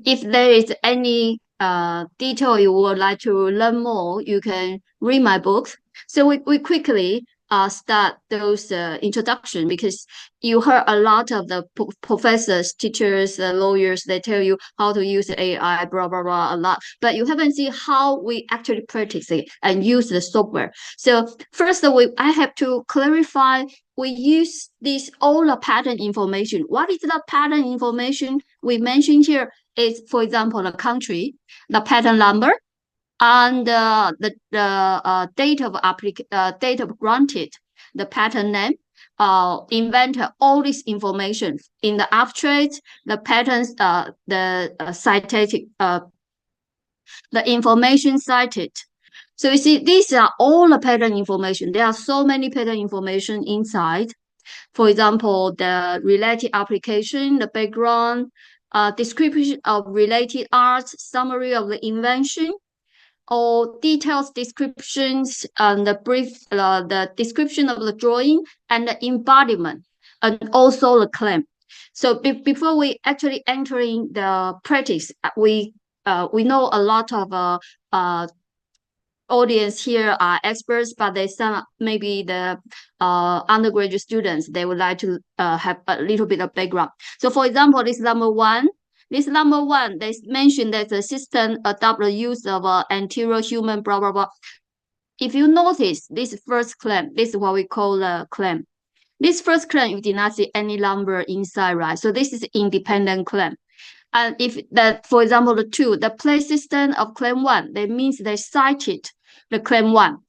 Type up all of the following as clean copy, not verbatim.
if there is any detail you would like to learn more, you can read my book. So we quickly start those introduction, because you heard a lot of the professors, teachers, lawyers, they tell you how to use AI, blah, blah, blah, a lot, but you haven't seen how we actually practice it and use the software. So first, I have to clarify, we use this all the pattern information. What is the pattern information we mentioned here? Is, for example, the country, the patent number, and the date of granted, the patent name, inventor, all this information in the abstract, the patents, the information cited. So you see, these are all the patent information. There are so many patent information inside. For example, the related application, the background, description of related arts, summary of the invention, or details descriptions, and the description of the drawing and the embodiment, and also the claim. So before we actually entering the practice, we know a lot of audience here are experts, but they some maybe the undergraduate students, they would like to have a little bit of background. So for example, this number one, they mentioned that the system adopt the use of anterior human, blah, blah, blah. If you notice this first claim, this is what we call the claim. This first claim, you did not see any number inside, right? So this is independent claim. And if that, for example, the two, the place system of claim one, that means they cited the claim one.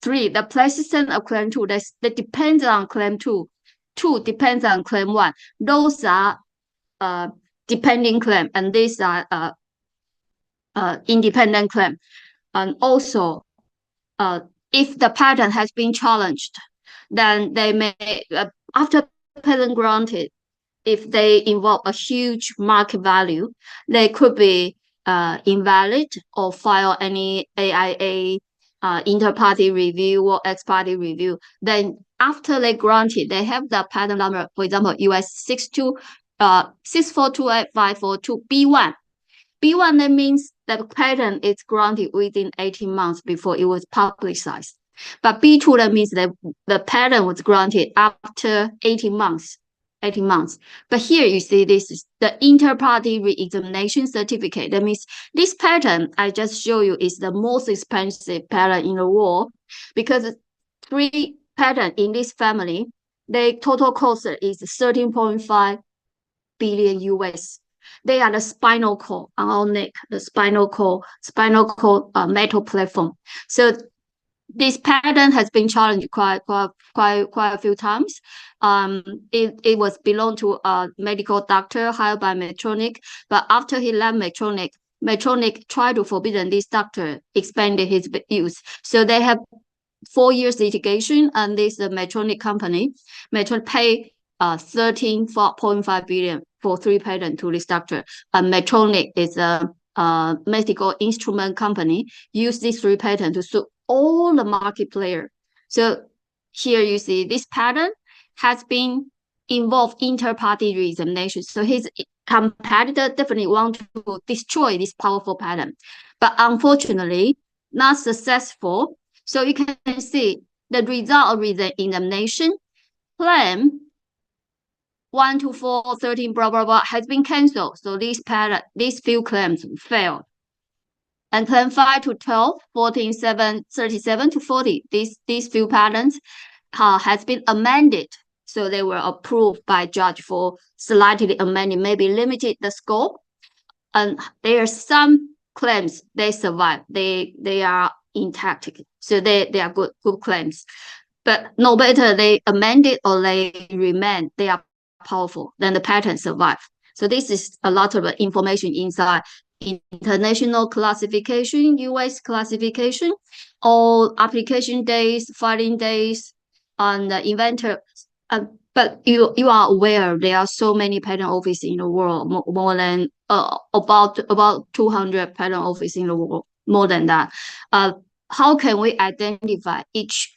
Three, the place system of claim two, that depends on claim two. Two depends on claim one. Those are depending claim, and these are independent claim. And also, if the patent has been challenged, then they may, after patent granted, if they involve a huge market value, they could be invalid or file any AIA, inter-party review or ex-party review. Then after they grant it, they have the patent number, for example, US 6428542 B1. B1, that means the patent is granted within 18 months before it was publicized. But B2, that means that the patent was granted after 18 months. But here you see, this is the inter-party re-examination certificate. That means this patent I just show you is the most expensive patent in the world, because 3 patents in this family, the total cost is 13.5 billion US. They are the spinal cord on our neck, the spinal cord metal platform. So this patent has been challenged quite a few times. It was belonged to a medical doctor hired by Medtronic, but after he left Medtronic tried to forbidden this doctor expanded his use. So they have 4 years litigation, and this Medtronic company, Medtronic pay 13.5 billion for 3 patents to this doctor. And Medtronic is a medical instrument company, use these 3 patents to sue all the market player. So here you see this patent has been involved inter-party re-examination. So his competitor definitely want to destroy this powerful patent, but unfortunately not successful. So you can see the result of the examination, claim 1 to 4, 13, blah, blah, blah, has been cancelled. So these few claims failed. And claim 5 to 12, 14, 7, 37 to 40, these few patents has been amended. So they were approved by judge for slightly amending, maybe limited the scope. And there are some claims, they survive. They are intact. So they are good claims. But no matter they amend it or they remain, they are powerful, then the patent survive. So this is a lot of information inside international classification, US classification, all application days, filing days, and the inventor. But you are aware there are so many patent offices in the world, more than about 200 patent offices in the world, more than that. How can we identify each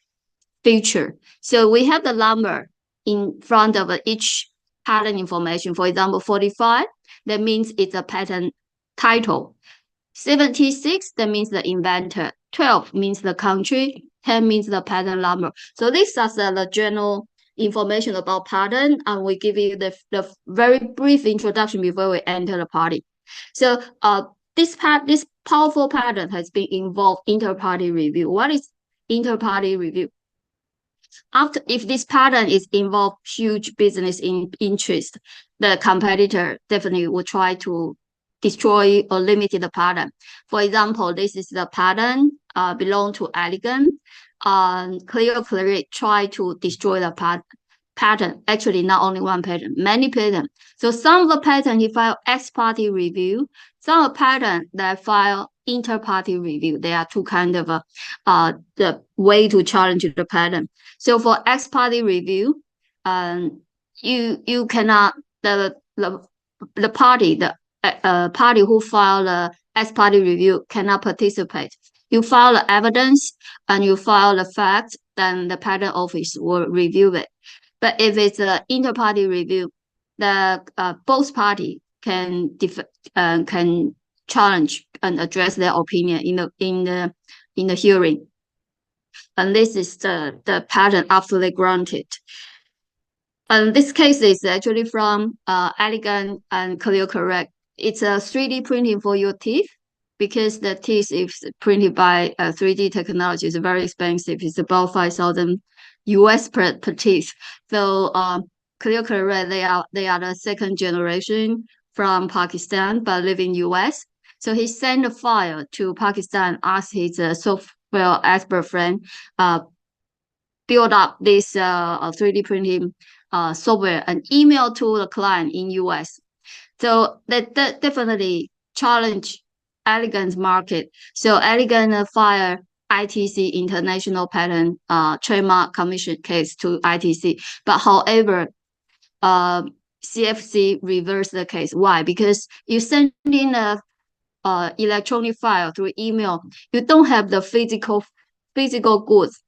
feature? So we have the number in front of each patent information. For example, 45, that means it's a patent title. 76, that means the inventor. 12 means the country. 10 means the patent number. So these are the general information about patent, and we give you the very brief introduction before we enter the party. So this powerful patent has been involved inter-party review. What is inter-party review? If this patent is involved huge business interest, the competitor definitely will try to destroy or limit the patent. For example, this is the patent belong to Elegant. Clearly try to destroy the patent. Actually, not only one patent, many patents. So some of the patent he filed ex-party review. Some of the patent that file inter-party review. There are two kind of the way to challenge the patent. So for ex-party review, you cannot the party party who file the ex-party review cannot participate. You file the evidence and you file the facts, then the patent office will review it. But if it's an inter-party review, the both parties can challenge and address their opinion in the hearing. And this is the patent after they granted. And this case is actually from Elegant and Clear Correct. It's a 3D printing for your teeth, because the teeth is printed by 3D technology. It's very expensive. It's about 5,000 US per teeth. So Clear Correct, they are the second generation from Pakistan but live in US. So he sent a file to Pakistan, asked his software expert friend build up this 3D printing software and email to the client in US. So that definitely challenge Elegant's market. So Elegant filed ITC, International Patent Trademark Commission case to ITC. But however, CFC reversed the case. Why? Because you send in a electronic file through email. You don't have the physical goods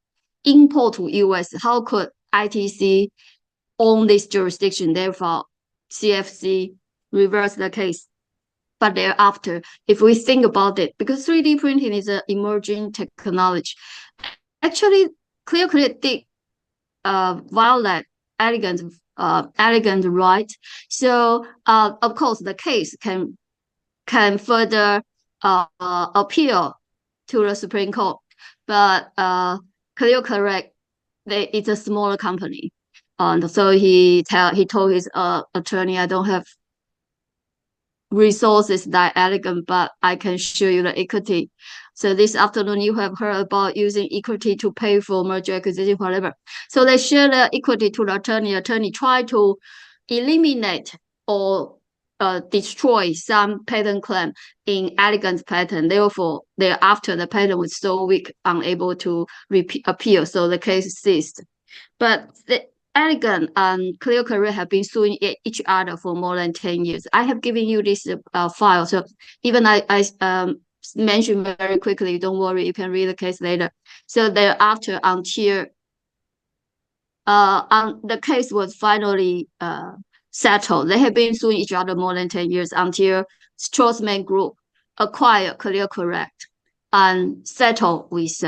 import to US. How could ITC own this jurisdiction? Therefore, CFC reversed the case. But thereafter, if we think about it, because 3D printing is an emerging technology, actually, Clear did violate Elegant right. So, of course, the case can further appeal to the Supreme Court. But Clear Correct, it's a smaller company. And so he told his attorney, I don't have resources that Elegant, but I can show you the equity. So this afternoon you have heard about using equity to pay for merger acquisition, whatever. So they share the equity to the attorney. Attorney try to eliminate or destroy some patent claim in Elegant's patent. Therefore, thereafter the patent was so weak, unable to appeal. So the case ceased. But the Elegant and Clear Career have been suing each other for more than 10 years. I have given you this file. So even I mentioned very quickly, don't worry, you can read the case later. So thereafter, until the case was finally settled, they have been suing each other more than 10 years until Strassman Group acquired Clear Correct and settled with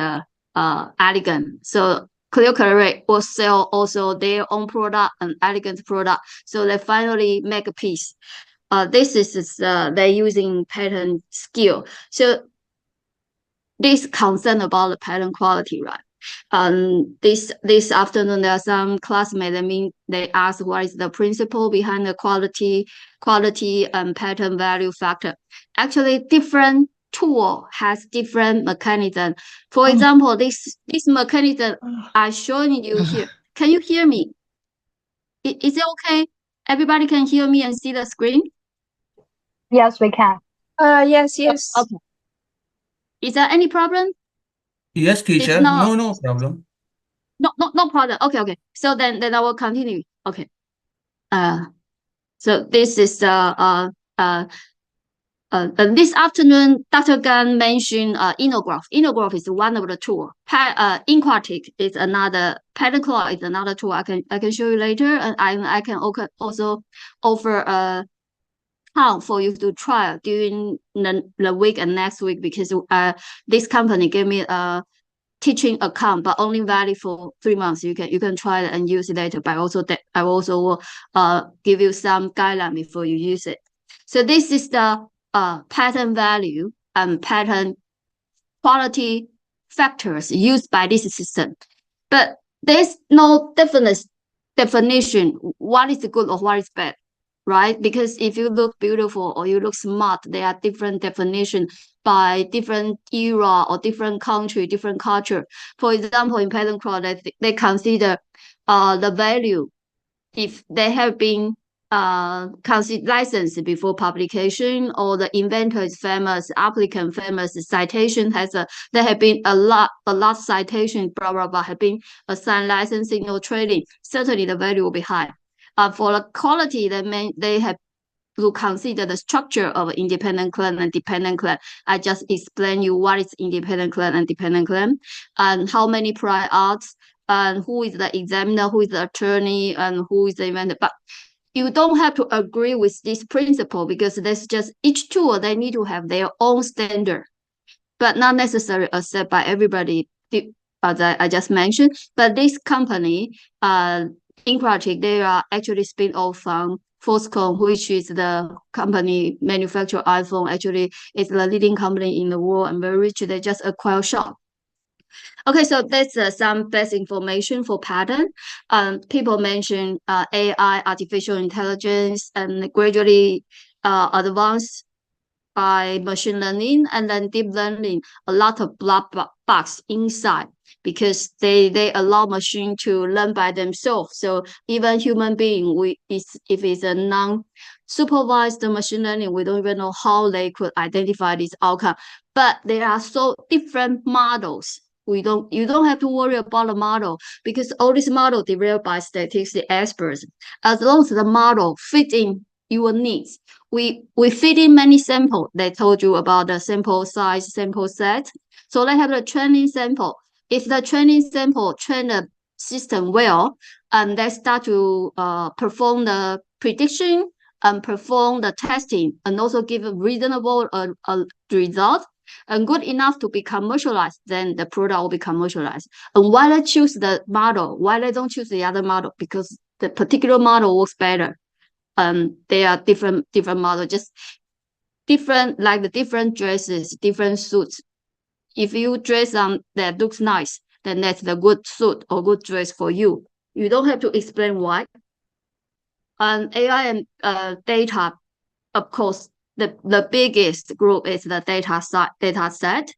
Elegant. So Clear Correct will sell also their own product and Elegant product. So they finally make a peace. This is they're using patent skill. So this concern about the patent quality, right? This afternoon there are some classmates. They ask what is the principle behind the quality and patent value factor. Actually, different tool has different mechanism. For example, this mechanism I'm showing you here. Can you hear me? Is it okay? Everybody can hear me and see the screen? Yes, we can. Yes. Okay. Is there any problem? Yes, teacher. not- No problem. No problem. Okay. So then I will continue. Okay. So this is this afternoon, Dr. Gan mentioned Innograph. Innograph is one of the tools. Inquatic is another. Patent Claw is another tool. I can show you later, and I can also offer a count for you to try during the week and next week, because this company gave me a teaching account, but only valid for 3 months. You can try it and use it later. But I also will give you some guideline before you use it. So this is the pattern value and pattern quality factors used by this system. But there's no definite definition what is good or what is bad, right? Because if you look beautiful or you look smart, there are different definitions by different era or different country, different culture. For example, in patent quality, they consider the value if they have been licensed before publication, or the inventor is famous, applicant famous, citation there have been a lot citation, blah blah blah, have been assigned licensing or trading. Certainly, the value will be high. For the quality, they have to consider the structure of independent claim and dependent claim. I just explained you what is independent claim and dependent claim, and how many prior arts, and who is the examiner, who is the attorney, and who is the inventor. But you don't have to agree with this principle, because there's just each tool, they need to have their own standard, but not necessarily accepted by everybody, as I just mentioned. But this company, Incratic, they are actually spin off from Foxconn, which is the company manufacture iPhone. Actually, it's the leading company in the world and very rich. They just acquire shop. Okay, so that's some best information for pattern. People mention AI, artificial intelligence, and gradually advanced by machine learning and then deep learning. A lot of black box inside, because they allow machine to learn by themselves. So even human being, if it's a non-supervised machine learning, we don't even know how they could identify this outcome. But there are so different models. You don't have to worry about the model, because all this model developed by statistics experts. As long as the model fit in your needs, we fit in many samples. They told you about the sample size, sample set. So they have the training sample. If the training sample train the system well, and they start to perform the prediction and perform the testing, and also give a reasonable result, and good enough to be commercialized, then the product will be commercialized. And why they choose the model? Why they don't choose the other model? Because the particular model works better. They are different models, just different, like the different dresses, different suits. If you dress that looks nice, then that's the good suit or good dress for you. You don't have to explain why. And AI and data, of course, the biggest group is the data set.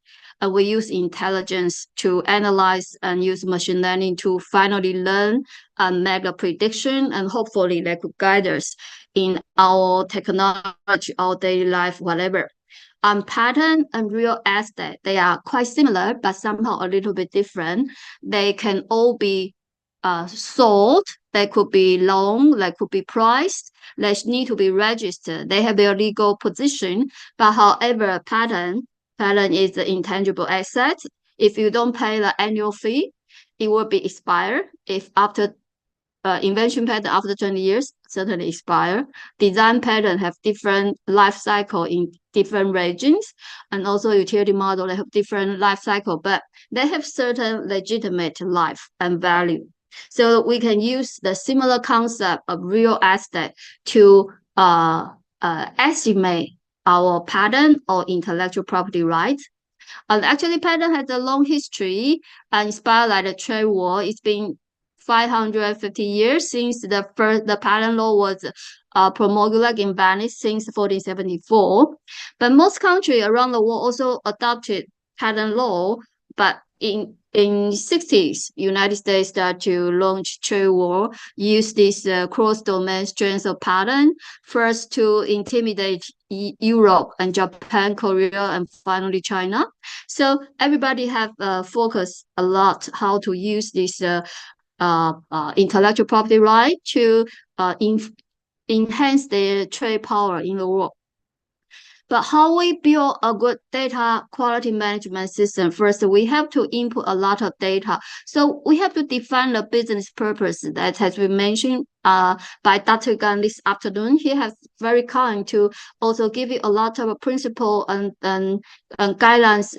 We use intelligence to analyze and use machine learning to finally learn and make a prediction, and hopefully they could guide us in our technology, our daily life, whatever. Pattern and real estate, they are quite similar, but somehow a little bit different. They can all be sold. They could be loan, they could be priced, they need to be registered. They have their legal position. But however, patent is an intangible asset. If you don't pay the annual fee, it will be expired. If after invention patent after 20 years, certainly expire. Design patent have different life cycle in different regions, and also utility model, they have different life cycle, but they have certain legitimate life and value. So we can use the similar concept of real estate to estimate our patent or intellectual property rights. And actually, patent has a long history, inspired by the trade war. It's been 550 years since the patent law was promulgated in Venice since 1474. But most countries around the world also adopted patent law. But in 60s, United States started to launch trade war, use this cross-domain strength of patent, first to intimidate Europe and Japan, Korea, and finally China. So everybody have focused a lot how to use this intellectual property right to enhance their trade power in the world. But how we build a good data quality management system? First, we have to input a lot of data. So we have to define the business purpose that has been mentioned by Dr. Gan this afternoon. He has very kind to also give you a lot of principle and guidelines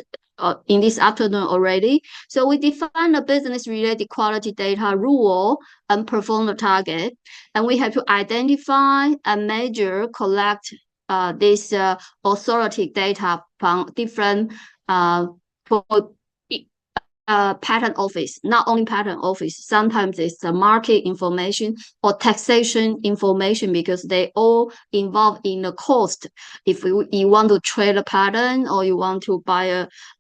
in this afternoon already. So we define the business related quality data rule and perform the target. And we have to identify and measure, collect this authoritative data from different patent office, not only patent office. Sometimes it's the market information or taxation information because they all involved in the cost. If you want to trade a patent or you want to buy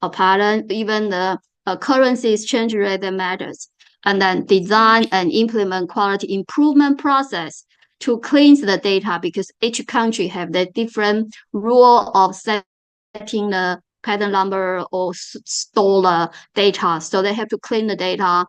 a patent, even the currency exchange rate that matters. And then design and implement quality improvement process to cleanse the data because each country have the different rule of setting the patent number or store the data. So they have to clean the data.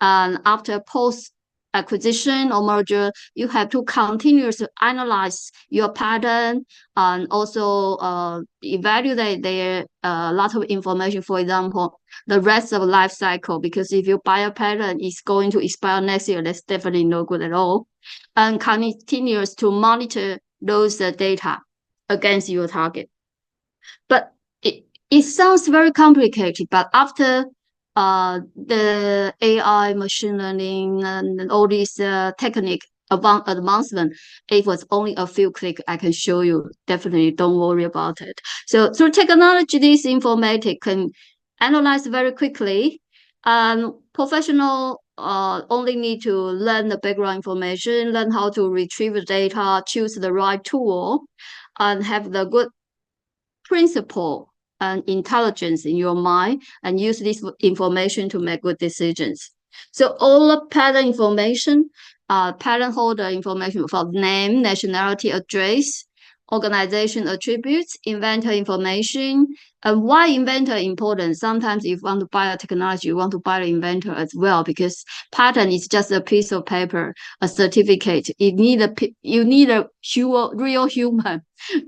And after post acquisition or merger, you have to continuously analyze your patent and also evaluate their lot of information. For example, the rest of life cycle, because if you buy a patent, it's going to expire next year. That's definitely no good at all. And continues to monitor those data against your target. But it sounds very complicated, but after the AI, machine learning, and all these technique advancement, it was only a few clicks. I can show you. Definitely don't worry about it. So through technology, this informatic can analyze very quickly. Professional only need to learn the background information, learn how to retrieve the data, choose the right tool, and have the good principle and intelligence in your mind and use this information to make good decisions. So all the patent information, patent holder information for name, nationality, address, organization attributes, inventor information, and why inventor important. Sometimes if you want to buy a technology, you want to buy the inventor as well because patent is just a piece of paper, a certificate. You need a real human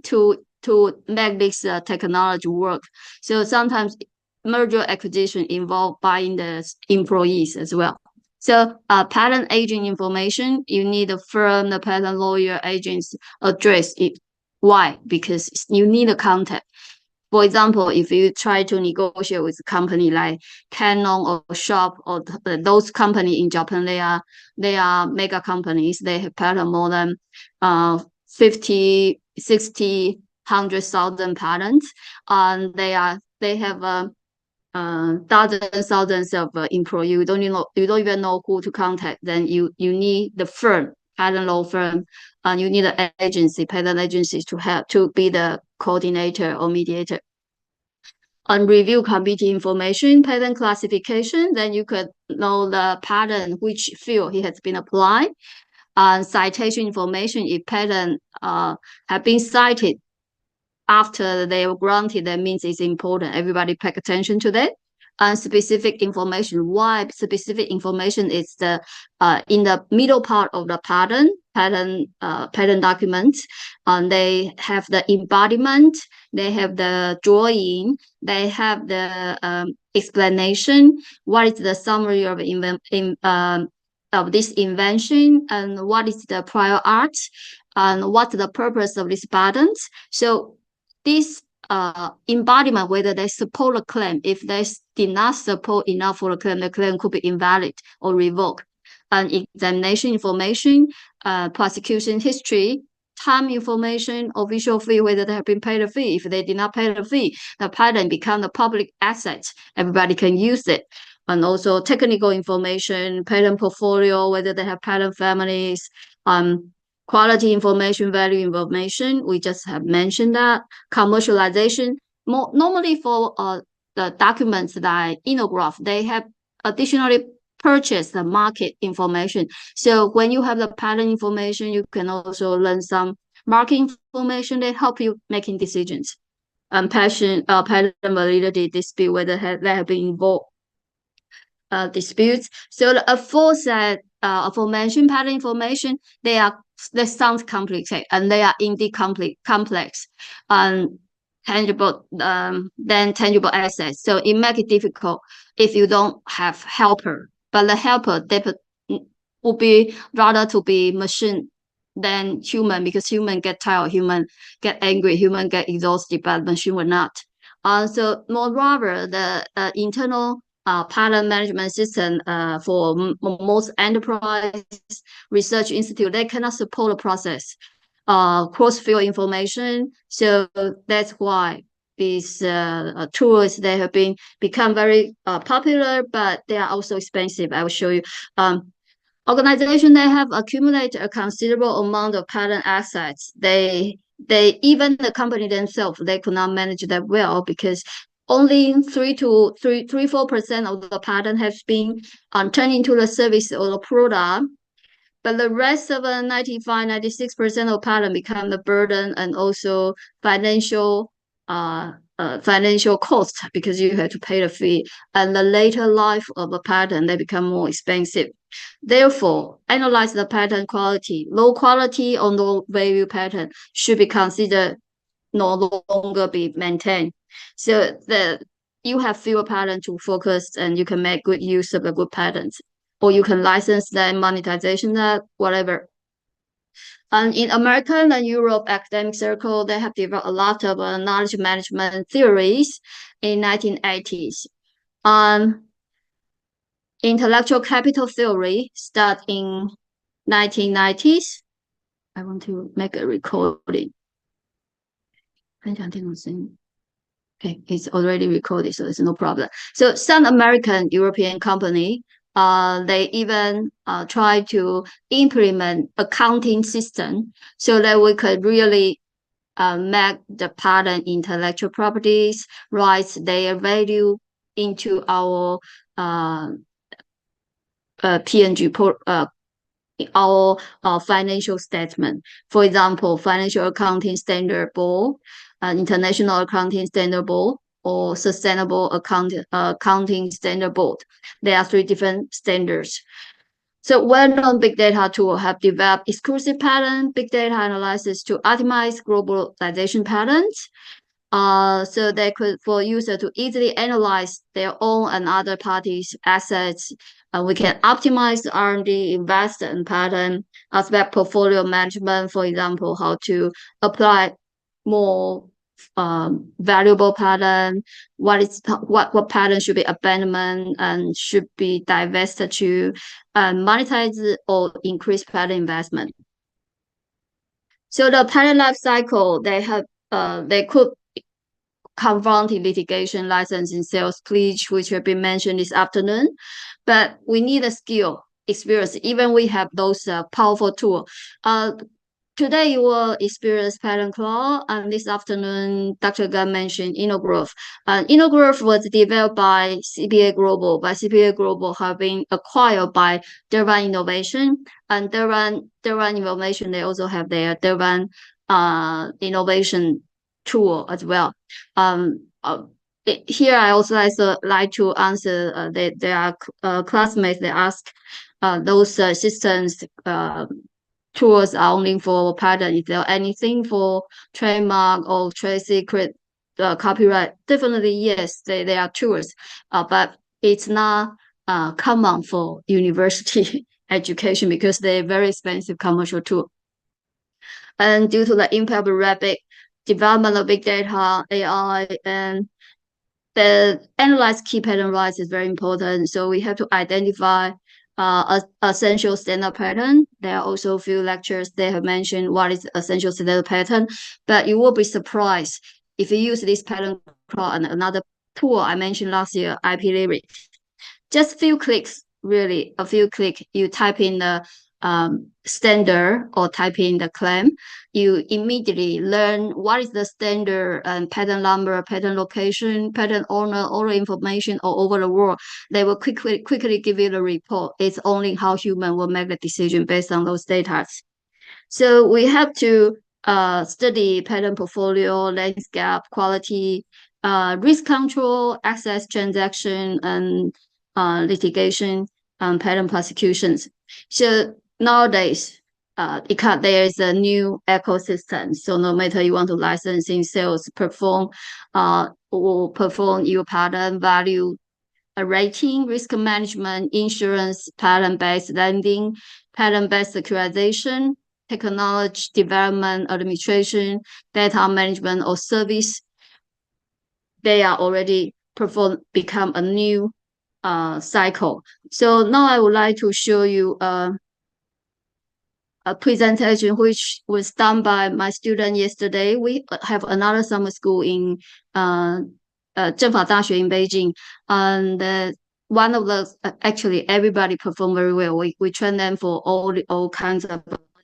to make this technology work. So sometimes merger acquisition involve buying the employees as well. So patent agent information, you need a firm, the patent lawyer, agents address it. Why? Because you need a contact. For example, if you try to negotiate with a company like Canon or Sharp or those companies in Japan, they are mega companies. They have patent more than 50, 60, 100,000 patents, and they have thousands of employees. You don't even know who to contact. Then you need the firm, patent law firm, and you need an agency, patent agencies to help to be the coordinator or mediator. And review competing information, patent classification, then you could know the patent, which field it has been applied. And citation information, if patent have been cited after they were granted, that means it's important. Everybody pay attention to that. And specific information. Why specific information is the in the middle part of the patent document, and they have the embodiment, they have the drawing, they have the explanation. What is the summary of this invention, and what is the prior art, and what's the purpose of this patent? So this embodiment, whether they support a claim. If they did not support enough for a claim, the claim could be invalid or revoked. And examination information, prosecution history, time information, official fee, whether they have been paid a fee. If they did not pay the fee, the patent becomes a public asset. Everybody can use it. And also technical information, patent portfolio, whether they have patent families, quality information, value information, we just have mentioned that. Commercialization, normally for the documents like Innograph, they have additionally purchased the market information. So when you have the patent information, you can also learn some market information that help you making decisions. Patent validity dispute, whether they have been involved disputes. So the aforesaid aforementioned patent information, they sound complicated and they are indeed complex. And tangible than tangible assets. So it makes it difficult if you don't have helper. But the helper would be rather to be machine than human, because human get tired, human get angry, human get exhausted, but machine will not. So moreover, the internal pattern management system for most enterprise research institute, they cannot support the process cross-field information. So that's why these tools, they have become very popular, but they are also expensive. I will show you. Organizations that have accumulated a considerable amount of patent assets, they even the company themselves, they could not manage that well, because only 3-4% of the patent has been turned into the service or the product. But the rest of 95-96% of patent become the burden and also financial cost, because you have to pay the fee, and the later life of a patent, they become more expensive. Therefore, analyze the patent quality. Low quality or low value patent should be considered no longer be maintained. So you have fewer patents to focus, and you can make good use of the good patents, or you can license them, monetization that, whatever. And in American and Europe academic circle, they have developed a lot of knowledge management theories in 1980s. Intellectual capital theory start in 1990s. I want to make a recording. Okay, it's already recorded, so it's no problem. So some American European company, they even try to implement accounting system so that we could really make the patent intellectual properties rights, their value into our P&G our financial statement. For example, Financial Accounting Standard Board, International Accounting Standard Board, or Sustainable Accounting Standard Board. There are 3 different standards. So well-known big data tools have developed exclusive pattern big data analysis to optimize globalization patterns. So they could, for user to easily analyze their own and other parties' assets. We can optimize the R&D, invest in pattern, aspect portfolio management, for example, how to apply more valuable pattern, what pattern should be abandoned and should be divested to, monetize or increase pattern investment. So the pattern life cycle, they could confront litigation, licensing, sales, pledge, which have been mentioned this afternoon. But we need a skill, experience, even we have those powerful tools. Today you will experience pattern claw, and this afternoon Dr. Gunn mentioned InnoGrowth. InnoGrowth was developed by CPA Global, CPA Global have been acquired by Dervan Innovation, and Dervan Innovation, they also have their Dervan innovation tool as well. Here I also like to answer there are classmates, they ask those systems tools are only for patent. Is there anything for trademark or trade secret copyright? Definitely yes, they are tools, but it's not common for university education because they're very expensive commercial tool. And due to the impact of rapid development of big data, AI, and the analyze key pattern rights is very important. So we have to identify essential standard pattern. There are also a few lectures they have mentioned what is essential standard pattern, but you will be surprised if you use this pattern and another tool I mentioned last year, IP Lyric. Just a few clicks, really, a few clicks, you type in the standard or type in the claim, you immediately learn what is the standard and patent number, patent location, patent owner, all the information all over the world. They will quickly give you the report. It's only how human will make the decision based on those data. So we have to study patent portfolio, landscape, quality, risk control, access transaction, and litigation, patent prosecutions. So nowadays, because there is a new ecosystem. So no matter you want to licensing, sales, perform your patent value rating, risk management, insurance, patent-based lending, patent-based securitization, technology development, administration, data management, or service, they are already become a new cycle. So now I would like to show you a presentation which was done by my student yesterday. We have another summer school in 政法大学 in Beijing, and one of the actually everybody performed very well. We train them for all kinds of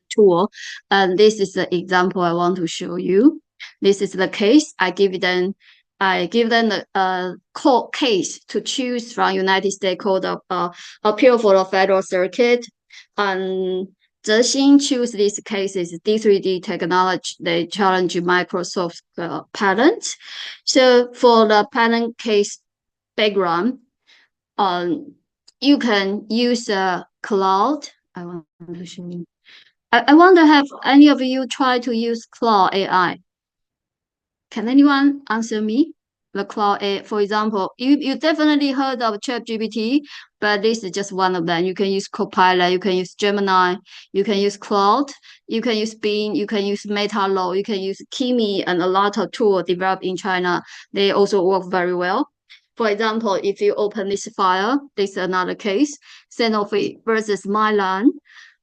tool, and this is the example I want to show you. This is the case. I give them the court case to choose from United States Court of Appeal for the Federal Circuit, and Zexin choose these cases, D3D technology, they challenge Microsoft's patent. So for the patent case background, you can use Cloud. I want to show you. I wonder, have any of you tried to use Cloud AI? Can anyone answer me? The Cloud AI, for example, you definitely heard of ChatGPT, but this is just one of them. You can use Copilot, you can use Gemini, you can use Cloud, you can use Bing, you can use Meta, you can use Kimi, and a lot of tools developed in China. They also work very well. For example, if you open this file, this is another case, Sanofi versus Mylan.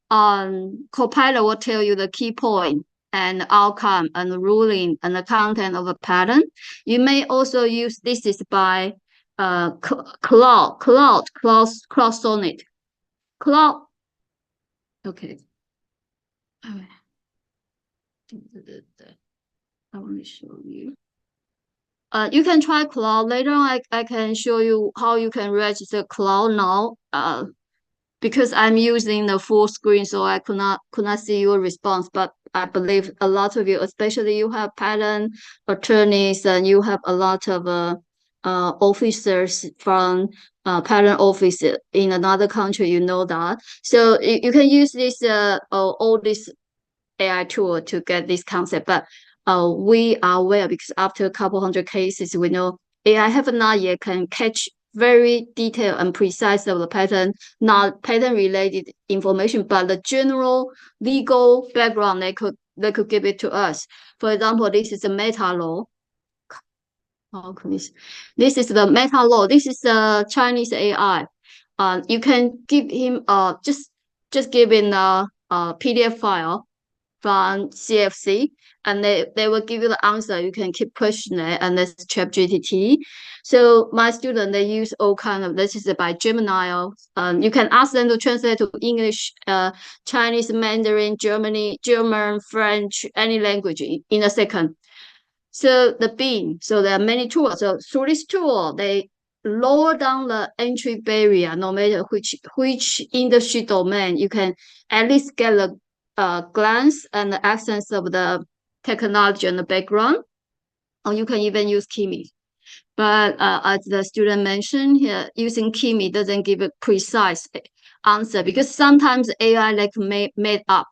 Copilot will tell you the key point and the outcome and the ruling and the content of a patent. You may also use this is by Cloud Sonnet. Cloud. Okay. I want to show you. You can try Cloud. Later on, I can show you how you can register Cloud now. Because I'm using the full screen, so I could not see your response. But I believe a lot of you, especially you have patent attorneys and you have a lot of officers from patent office in another country, you know that. So you can use this all this AI tool to get this concept. But we are aware because after a couple hundred cases, we know AI have not yet can catch very detailed and precise of the patent, not patent related information, but the general legal background they could give it to us. For example, this is a meta law. This is the meta law. This is a Chinese AI. You can give him just give in a PDF file from CFC, and they will give you the answer. You can keep questioning it, and that's ChatGPT. So my student, they use all kind of, this is by Gemini. You can ask them to translate to English, Chinese, Mandarin, German, French, any language in a second. So the Bing, so there are many tools. So through this tool, they lower down the entry barrier. No matter which industry domain, you can at least get a glance and the essence of the technology and the background, or you can even use Kimi. But as the student mentioned here, using Kimi doesn't give a precise answer because sometimes AI like made up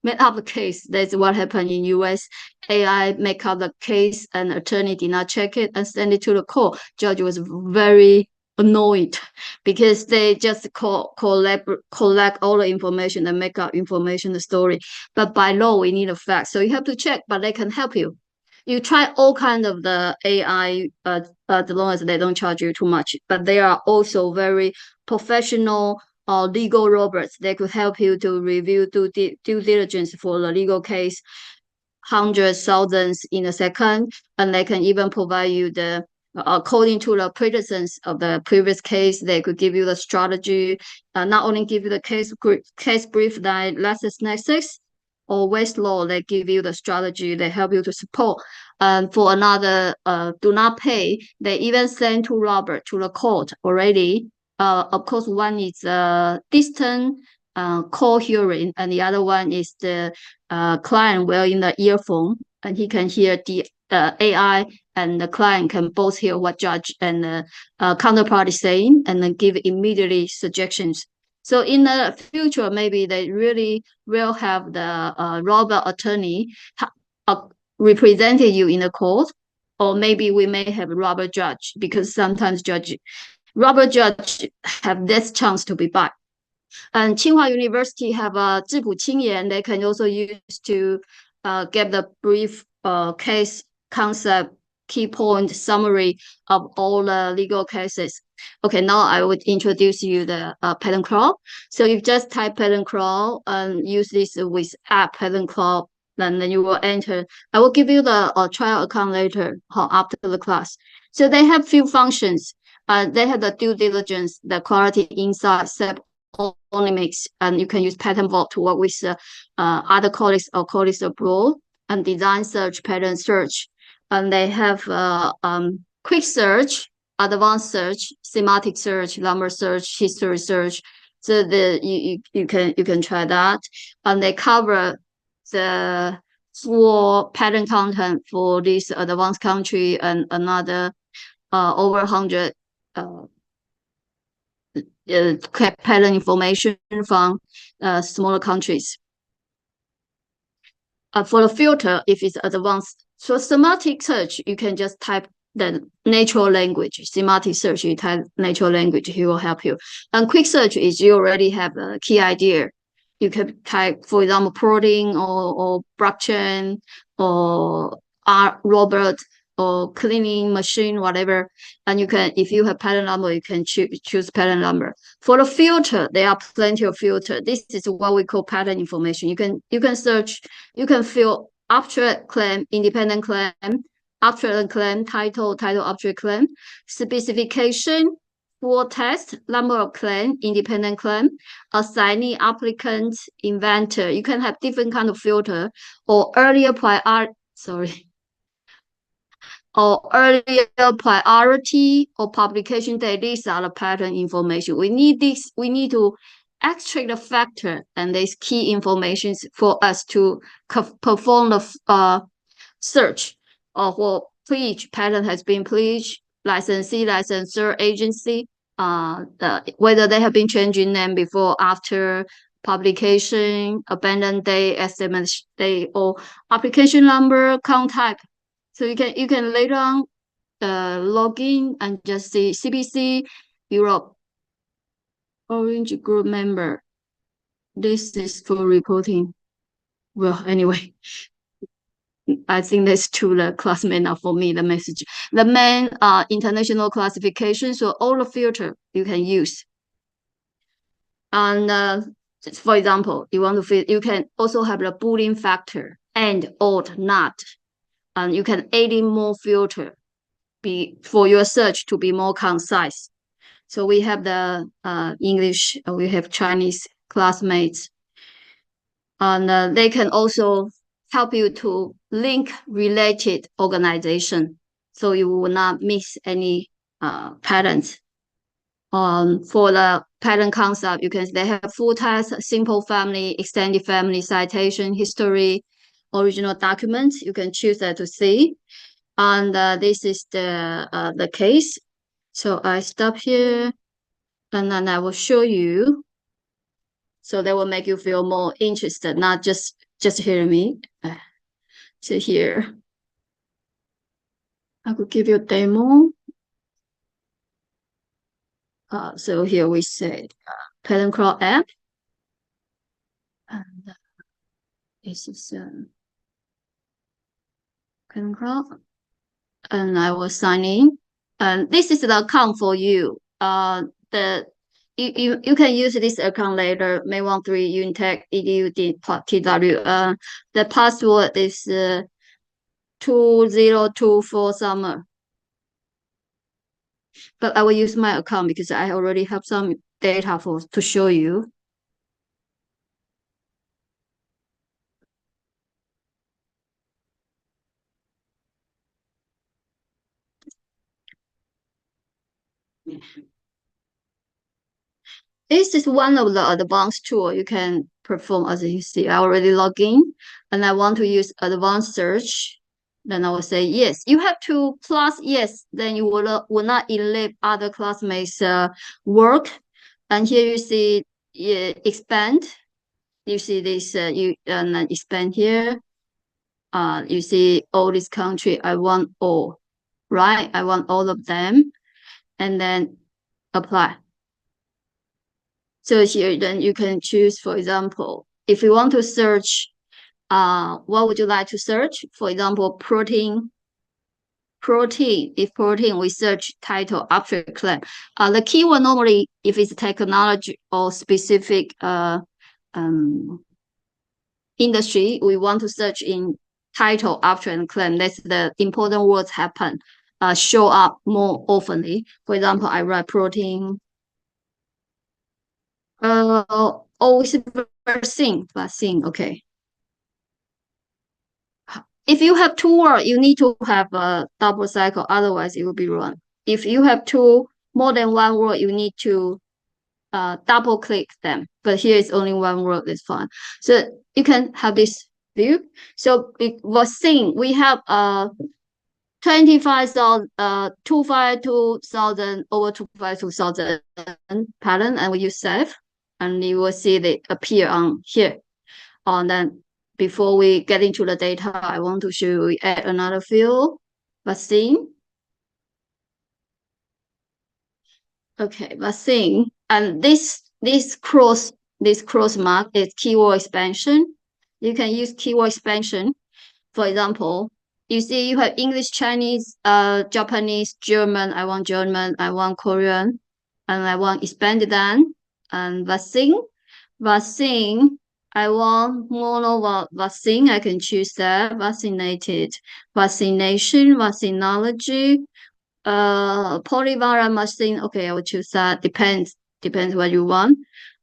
the case. That's what happened in US. AI make up the case and attorney did not check it and send it to the court. Judge was very annoyed because they just collect all the information and make up information, the story. But by law, we need a fact. So you have to check, but they can help you. You try all kinds of the AI, as long as they don't charge you too much. But they are also very professional legal robots. They could help you to review due diligence for the legal case, hundreds, thousands in a second, and they can even provide you the according to the precedents of the previous case. They could give you the strategy, not only give you the case brief like LexisNexis or Westlaw. They give you the strategy. They help you to support. And for another, do not pay. They even send to Robert to the court already. Of course, one is distant call hearing, and the other one is the client wearing the earphone, and he can hear the AI, and the client can both hear what judge and counterpart is saying, and then give immediately suggestions. So in the future, maybe they really will have the robot attorney representing you in the court, or maybe we may have a robot judge, because sometimes robot judge have this chance to be bought. And Tsinghua University have a 质朴轻言, they can also use to get the brief case concept, key point summary of all the legal cases. Okay, now I would introduce you the patent crawl. So you just type patent crawl and use this with app patent crawl, and then you will enter. I will give you the trial account later after the class. So they have few functions. They have the due diligence, the quality insight, only mix, and you can use patent vault to work with other colleagues or colleagues abroad, and design search, patent search. And they have quick search, advanced search, semantic search, number search, history search. So you can try that. And they cover the full patent content for this advanced country and another over 100 patent information from smaller countries. For the filter, if it's advanced, so semantic search, you can just type the natural language. Semantic search, you type natural language, he will help you. And quick search is you already have a key idea. You can type, for example, protein or blockchain or robot or cleaning machine, whatever. And you can, if you have patent number, you can choose patent number. For the filter, there are plenty of filter. This is what we call patent information. You can search, you can fill abstract claim, independent claim, abstract claim, title, abstract claim, specification, full text, number of claim, independent claim, assignee, applicant, inventor. You can have different kind of filter, or earlier priority or publication date. These are the patent information. We need this. We need to extract the factor and these key information for us to perform the search for pledge. Patent has been pledged, licensee, licensor, agency, whether they have been changing name before, after publication, abandon date, SMS date, or application number, count type. So you can later on log in and just see CBC Europe Orange Group member. This is for reporting. Well, anyway, I think that's to the classmate, not for me, the message. The main international classification, so all the filter you can use. And for example, you can also have the Boolean factor, and, odd, not. And you can add in more filter for your search to be more concise. So we have the English, we have Chinese classmates, and they can also help you to link related organization, so you will not miss any patents. For the patent concept, they have full text, simple family, extended family, citation, history, original documents. You can choose that to see. And this is the case. So I stop here, and then I will show you. So that will make you feel more interested, not just hear me. So here, I could give you a demo. So here we say patent crawl app, and this is patent crawl, and I will sign in. And this is the account for you. You can use this account later. Mei-Hsin Untech edu.tw. The password is 2024 summer. But I will use my account because I already have some data to show you. This is one of the advanced tools you can perform. As you see, I already log in, and I want to use advanced search. Then I will say yes. You have to plus yes. Then you will not elect other classmates' work. And here you see expand. You see this, you expand here. You see all this country, I want all, right? I want all of them, and then apply. So here, then you can choose, for example, if you want to search, what would you like to search? For example, protein. If protein, we search title after claim. The keyword normally, if it's technology or specific industry, we want to search in title after and claim. That's the important words happen, show up more oftenly. For example, I write protein. It's vaccine, okay. If you have two words, you need to have a double cycle, otherwise it will be wrong. If you have more than one word, you need to double click them. But here is only one word, that's fine. So you can have this view. So it was seen, we have 25,000, 252,000 over 252,000 pattern, and you save, and you will see they appear on here. And then before we get into the data, I want to show you, we add another field, vaccine. Okay, vaccine, and this cross mark is keyword expansion. You can use keyword expansion. For example, you see you have English, Chinese, Japanese, German. I want German. I want Korean, and I want expanded then. And vaccine. I want mono vaccine. I can choose that. Vaccinated, vaccination, vaccinology. Polyviral vaccine. Okay, I will choose that. Depends what you want.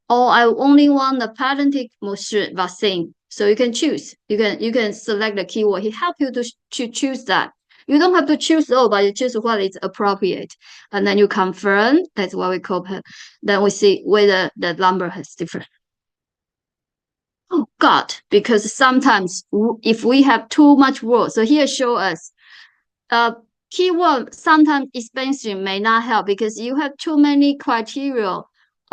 Or I only want the patented vaccine. So you can choose. You can select the keyword. He help you to choose that. You don't have to choose all, but you choose what is appropriate, and then you confirm. That's what we call. Then we see whether the number has different. Oh God! Because sometimes if we have too much words, so here show us, keyword sometimes expansion may not help because you have too many criteria,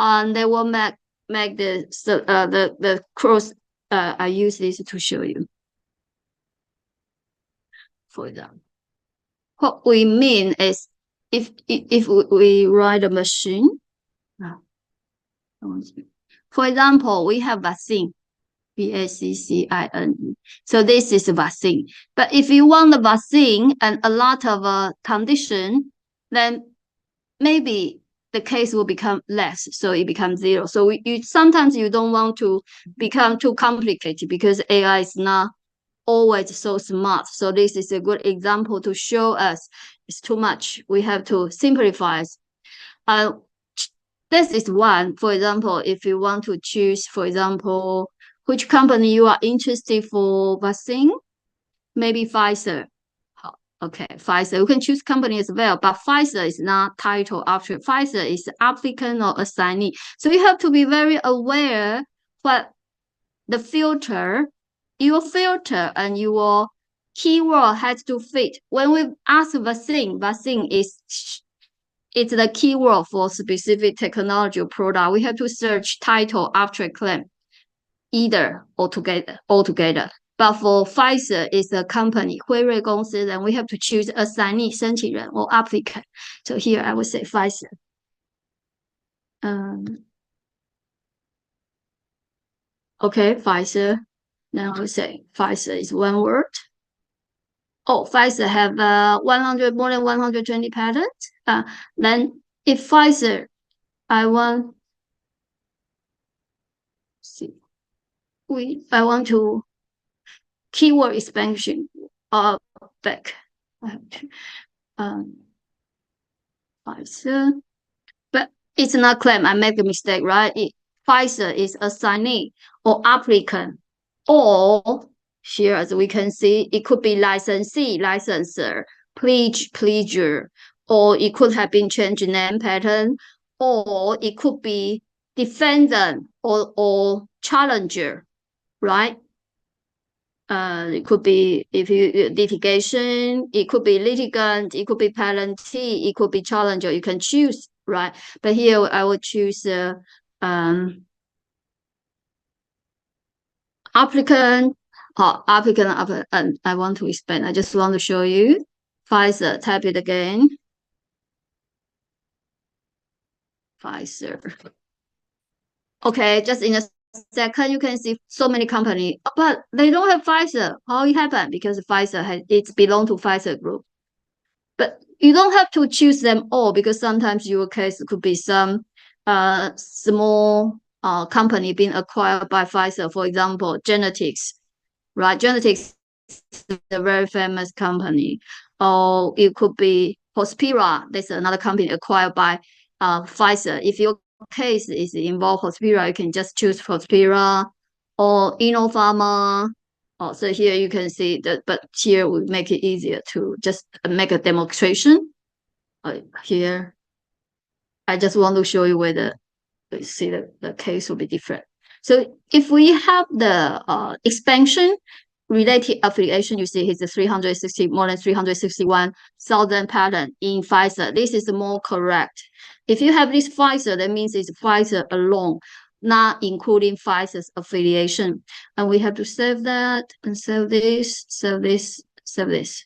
and they will make the cross. I use this to show you. For example, what we mean is if we write a machine. For example, we have vaccine. vaccine. So this is a vaccine. But if you want the vaccine and a lot of condition, then maybe the case will become less. So it becomes 0. So sometimes you don't want to become too complicated because AI is not always so smart. So this is a good example to show us it's too much. We have to simplify. This is one. For example, if you want to choose, for example, which company you are interested for vaccine, maybe Pfizer. Okay, Pfizer. You can choose company as well, but Pfizer is not title after. Pfizer is applicant or assignee. So you have to be very aware what the filter, your filter and your keyword has to fit. When we ask vaccine is it's the keyword for specific technology or product. We have to search title after claim, either altogether. But for Pfizer, it's a company, 辉瑞公司, then we have to choose assignee, 申请人 or applicant. So here I would say Pfizer. Okay, Pfizer. Then I would say Pfizer is one word. Oh, Pfizer have more than 120 patents. Then if Pfizer, I want to keyword expansion back. I have to Pfizer, but it's not claim. I make a mistake, right? Pfizer is assignee or applicant, or here as we can see, it could be licensee, licenser, pleasure, or it could have been changed name pattern, or it could be defendant or challenger, right? It could be if you litigation, it could be litigant, it could be patentee, it could be challenger. You can choose, right? But here I would choose applicant, and I want to expand. I just want to show you. Pfizer, type it again. Pfizer. Okay, just in a second, you can see so many companies, but they don't have Pfizer. How it happened? Because Pfizer it's belong to Pfizer group. But you don't have to choose them all, because sometimes your case could be some small company being acquired by Pfizer. For example, Genetics, right? Genetics is a very famous company. Or it could be Hospira. There's another company acquired by Pfizer. If your case is involved Hospira, you can just choose Hospira or Innopharma. So here you can see that, but here we make it easier to just make a demonstration. Here, I just want to show you where see the case will be different. So if we have the expansion related affiliation, you see here's the more than 361,000 patent in Pfizer. This is more correct. If you have this Pfizer, that means it's Pfizer alone, not including Pfizer's affiliation. And we have to save that and save this, save this, save this.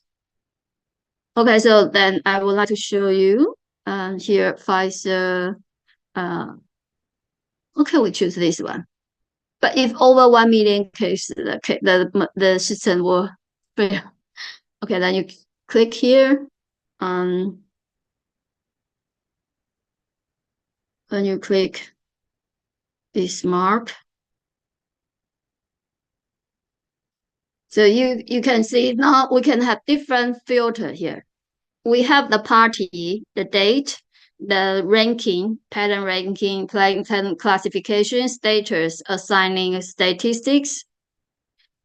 Okay, so then I would like to show you here Pfizer. Okay, we choose this one. But if over 1 million cases, the system will fail. Okay, then you click here. Then you click this mark. So you can see now we can have different filter here. We have the party, the date, the ranking, pattern ranking, pattern classification, status, assigning statistics.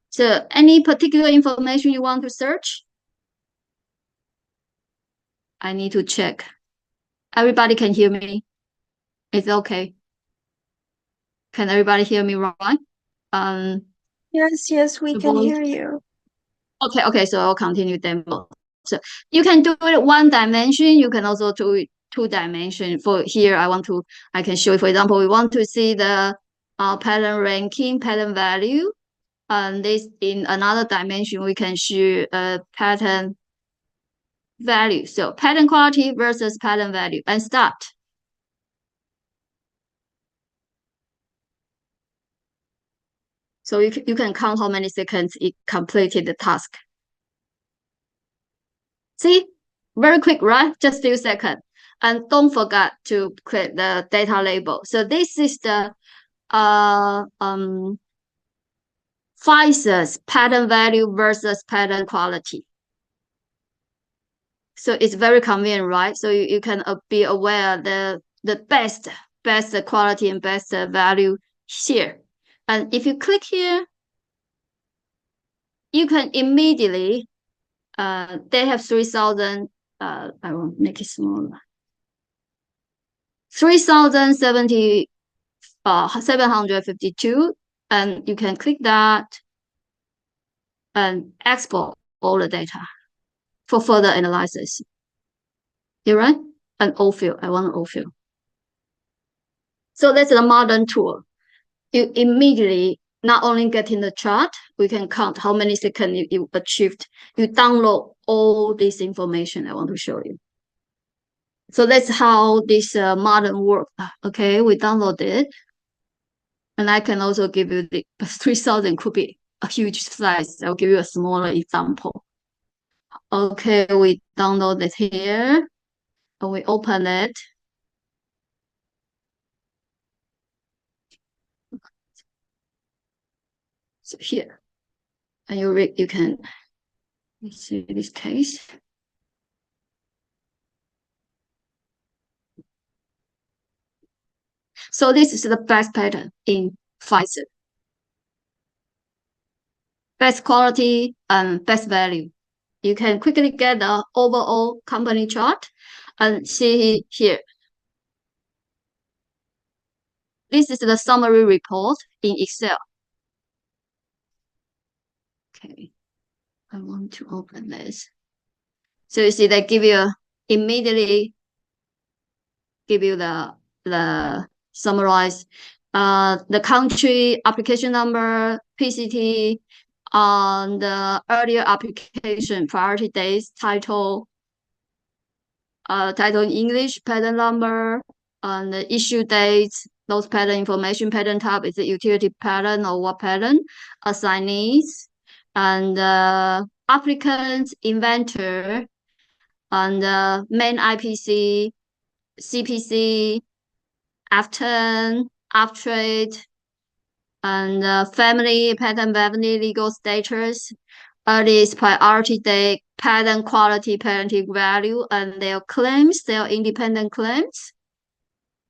So any particular information you want to search? I need to check. Everybody can hear me? It's okay. Can everybody hear me right? Yes, we can hear you. Okay, so I'll continue demo. So you can do it one dimension. You can also do it two dimension. For here, I can show you, for example, we want to see the pattern ranking, pattern value. And this in another dimension, we can show pattern value. So pattern quality versus pattern value, and start. So you can count how many seconds it completed the task. See, very quick, right? Just few seconds. And don't forget to click the data label. So this is the Pfizer's pattern value versus pattern quality. So it's very convenient, right? So you can be aware the best quality and best value here. And if you click here, you can immediately they have 3,000. I will make it smaller. 3,752, and you can click that and export all the data for further analysis. You're right? And all field. I want all field. So that's a modern tool. You immediately not only getting the chart, we can count how many seconds you achieved. You download all this information I want to show you. So that's how this modern work. Okay, we download it. And I can also give you the 3,000 could be a huge size. I'll give you a smaller example. Okay, we download it here. And we open it. So here. And you can see this case. So this is the best pattern in Pfizer. Best quality and best value. You can quickly get the overall company chart and see here. This is the summary report in Excel. Okay, I want to open this. So you see they immediately give you the summarize the country, application number, PCT, the earlier application, priority dates, title, title in English, patent number, and the issue dates, those patent information, patent type, is it utility patent or what patent, assignees, and applicant, inventor, and main IPC, CPC, F10, F-trade, and family, patent family, legal status, earliest priority date, patent quality, patenting value, and their claims, their independent claims.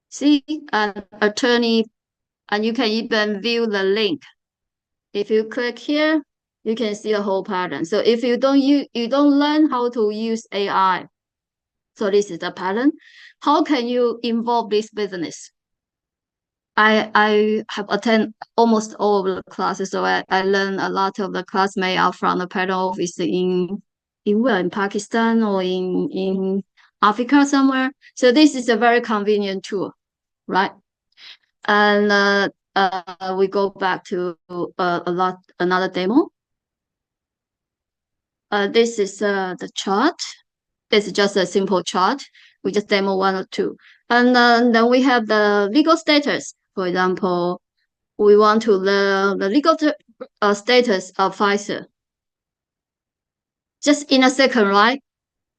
See, an attorney, and you can even view the link. If you click here, you can see the whole pattern. So if you don't learn how to use AI, so this is the pattern. How can you involve this business? I have attended almost all of the classes, so I learned a lot of the classmates are from the patent office in Pakistan or in Africa somewhere. So this is a very convenient tool, right? And we go back to another demo. This is the chart. This is just a simple chart. We just demo 1 or 2. And then we have the legal status. For example, we want to learn the legal status of Pfizer. Just in a second, right?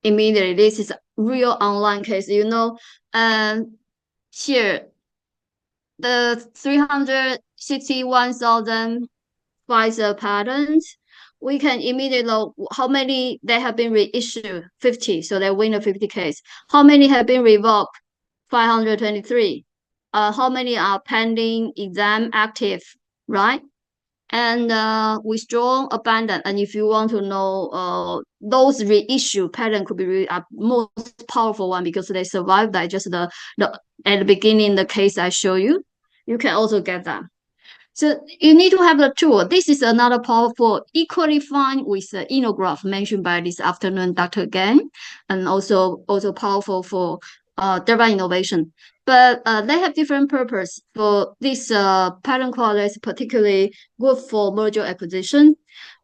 Immediately, this is a real online case, you know. And here, the 361,000 Pfizer patents, we can immediately know how many they have been reissued, 50, so they win a 50 case. How many have been revoked? 523. How many are pending, exam, active, right? And withdrawn, abandoned. And if you want to know those reissue patent could be most powerful one because they survived that. Just the at the beginning the case I show you, you can also get that. So you need to have the tool. This is another powerful, equally fine with the InnoGraph mentioned by this afternoon, Dr. Gang, and also powerful for turbine innovation. But they have different purpose. For this pattern quality is particularly good for merger acquisition.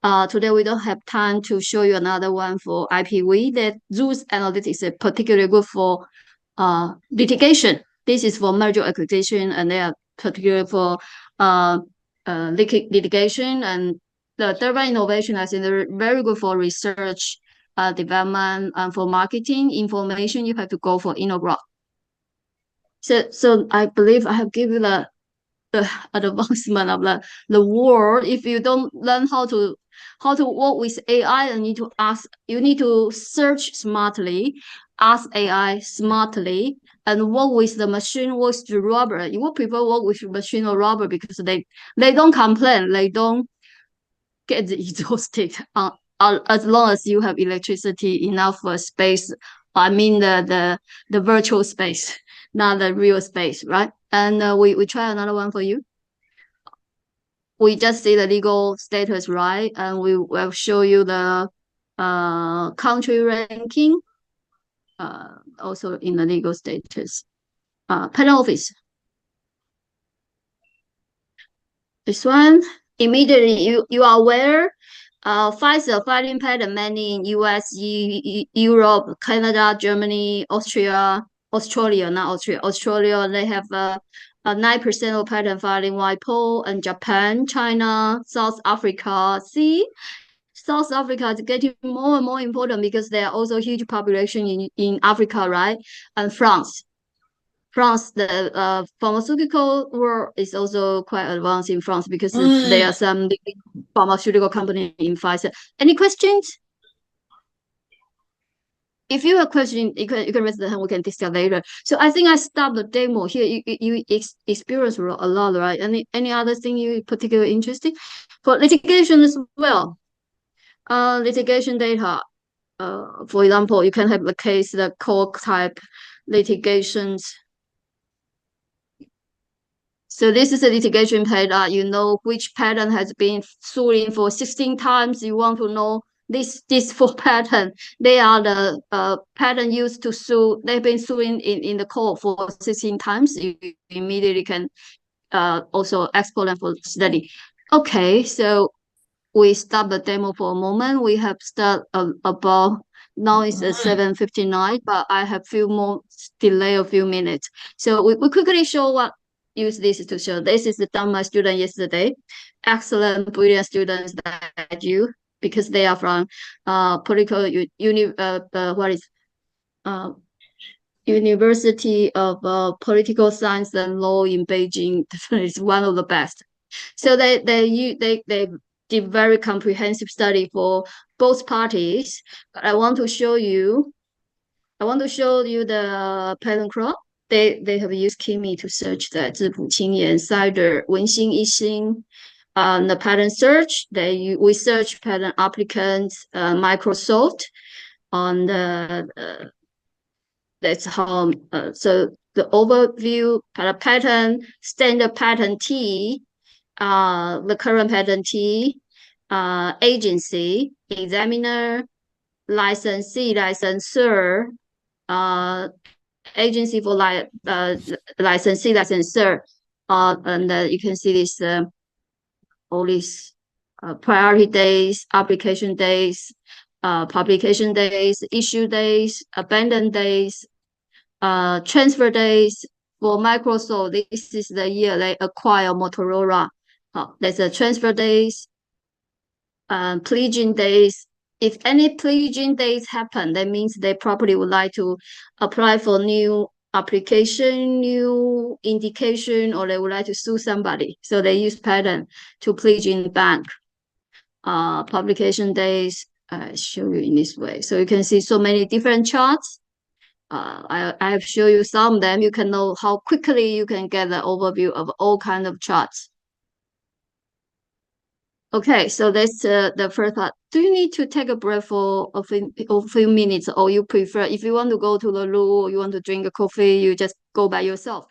Today we don't have time to show you another one for IPV. That Zeus Analytics is particularly good for litigation. This is for merger acquisition, and they are particularly for litigation. And the turbine innovation, I think, they're very good for research, development, and for marketing information. You have to go for InnoGraph. So I believe I have given the advancement of the world. If you don't learn how to work with AI, you need to search smartly, ask AI smartly, and work with the machine, work with the robot. You will prefer work with machine or robot because they don't complain, they don't get exhausted as long as you have electricity enough for space. I mean the virtual space, not the real space, right? And we try another one for you. We just see the legal status, right? And we will show you the country ranking, also in the legal status. Patent office. This one, immediately you are aware. Pfizer filing patent mainly in US, Europe, Canada, Germany, Australia, not Austria, Australia. They have 9% of patent filing, WIPO, and Japan, China, South Africa. See, South Africa is getting more and more important because there are also huge population in Africa, right? And France, the pharmaceutical world is also quite advanced in France because there are some big pharmaceutical company in Pfizer. Any questions? If you have a question, you can raise the hand. We can discuss later. So I think I stopped the demo here. You experience a lot, right? Any other thing you particularly interested for litigation as well? Litigation data. For example, you can have the case, the court type litigations. So this is a litigation data. You know which patent has been sued for 16 times. You want to know this 4 patent. They are the patent used to sue. They've been suing in the court for 16 times. You immediately can also excellent for study. Okay, so we stop the demo for a moment. We have start about, now it's 7:59, but I have few more delay a few minutes. So we quickly show what use this to show. This is done my student yesterday. Excellent, brilliant students that you, because they are from political University of Political Science and Law in Beijing. It's one of the best. So they did very comprehensive study for both parties. But I want to show you the pattern crop. They have used Kimi to search the 质朴青颜 cider 文心一心 the pattern search. We search pattern applicants Microsoft on the that's how so the overview pattern standard pattern T, the current pattern T, agency, examiner, licensee, licensor, agency for licensee, licensor, and you can see this all these priority days, application days, publication days, issue days, abandon days, transfer days. For Microsoft, this is the year they acquire Motorola. There's a transfer days, pledging days. If any pledging days happen, that means they probably would like to apply for new application, new indication, or they would like to sue somebody. So they use pattern to pledge in the bank. Publication days, I show you in this way. So you can see so many different charts. I have shown you some of them. You can know how quickly you can get the overview of all kinds of charts. Okay, so that's the first part. Do you need to take a break for a few minutes, or you prefer, if you want to go to the loo, or you want to drink a coffee, you just go by yourself?